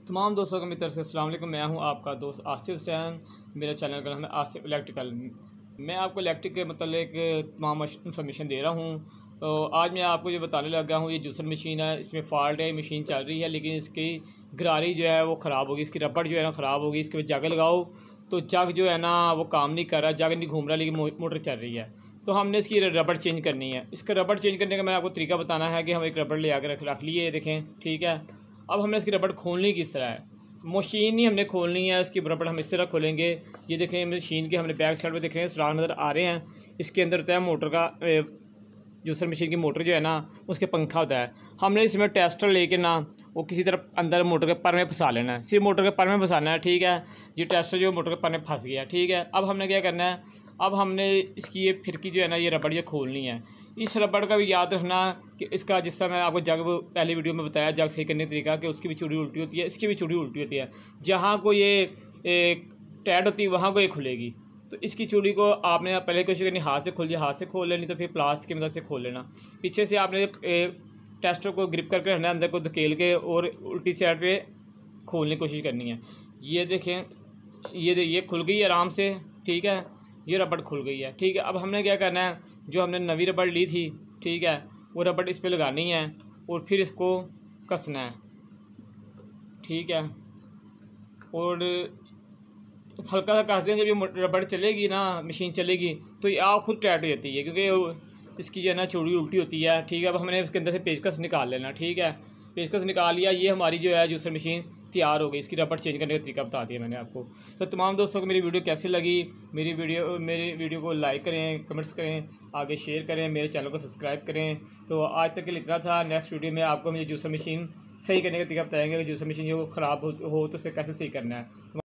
तमाम दोस्तों को मेरी तरफ से अस्सलाम वालेकुम। मैं हूं आपका दोस्त आसिफ हुसैन। मेरा चैनल का नाम है आसिफ इलेक्ट्रिकल। मैं आपको इलेक्ट्रिक के मतलब तमाम इन्फॉर्मेशन दे रहा हूं। तो आज मैं आपको जो बताने लगा हूं, ये जूसर मशीन है, इसमें फ़ॉल्ट है, मशीन चल रही है लेकिन इसकी गरारी जो है वो ख़राब होगी, इसकी रबड़ जो है ना ख़राब होगी। इसके बाद जग लगाओ तो जग जो है ना वो काम नहीं कर रहा, जग नहीं घूम रहा, लेकिन मोटर चल रही है। तो हमने इसकी रबड़ चेंज करनी है। इसका रबड़ चेंज करने का मैंने आपको तरीका बताना है कि हम एक रबड़ ले आकर रख लिए, देखें ठीक है। अब हमने इसकी रबड़ खोलनी किस तरह है, मशीन ही हमने खोलनी है। इसकी रबड़ हम इस तरह खोलेंगे। ये देखें मशीन के हमने बैक साइड पे देख रहे हैं सुराख नज़र आ रहे हैं। इसके अंदर होता है मोटर का, जूसर मशीन की मोटर जो है ना उसके पंखा होता है। हमने इसमें टेस्टर लेके ना वो किसी तरह अंदर मोटर के पर में फंसा लेना है, सिर्फ मोटर के पर में फंसाना है, ठीक है। ये टेस्टर जो मोटर के पर में फंस गया, ठीक है। अब हमने क्या करना है, अब हमने इसकी ये फिरकी जो है ना ये रबड़ ये खोलनी है। इस रबड़ का भी याद रखना कि इसका, जिससे मैं आपको जग पहली वीडियो में बताया जग सही करने का तरीका, कि उसकी भी चूड़ी उल्टी होती है, इसकी भी चूड़ी उल्टी होती है। जहाँ को ये टैड होती है वहाँ को ये खुलेगी। तो इसकी चूड़ी को आपने पहले कोशिश करनी हाथ से खोल जाए, हाथ से खोल लेनी, तो फिर प्लास की मदद से खोल लेना। पीछे से आपने टेस्टर को ग्रिप करके रखना है, अंदर को धकेल के और उल्टी साइड पे खोलने की कोशिश करनी है। ये देखें, ये खुल गई आराम से, ठीक है। ये रबड़ खुल गई है, ठीक है। अब हमने क्या करना है, जो हमने नवी रबड़ ली थी, ठीक है, वो रबड़ इस पर लगानी है और फिर इसको कसना है, ठीक है। और हल्का सा कस दें, जब ये रबड़ चलेगी ना, मशीन चलेगी, तो ये आप खुद टाइट हो जाती है, क्योंकि इसकी जो है ना चूड़ी उल्टी होती है, ठीक है। अब हमने उसके अंदर से पेचकस निकाल लेना, ठीक है। पेचकस निकाल लिया, ये हमारी जो है जूसर मशीन तैयार हो गई। इसकी रबड़ चेंज करने का तरीका बता दिया मैंने आपको। तो तमाम दोस्तों को मेरी वीडियो कैसी लगी, मेरी वीडियो को लाइक करें, कमेंट्स करें, आगे शेयर करें, मेरे चैनल को सब्सक्राइब करें। तो आज तक के लिए इतना था। नेक्स्ट वीडियो में आपको मेरी जूसर मशीन सही करने का तरीका बताएंगे कि जूसर मशीन जो ख़राब हो तो उसे कैसे सही करना है।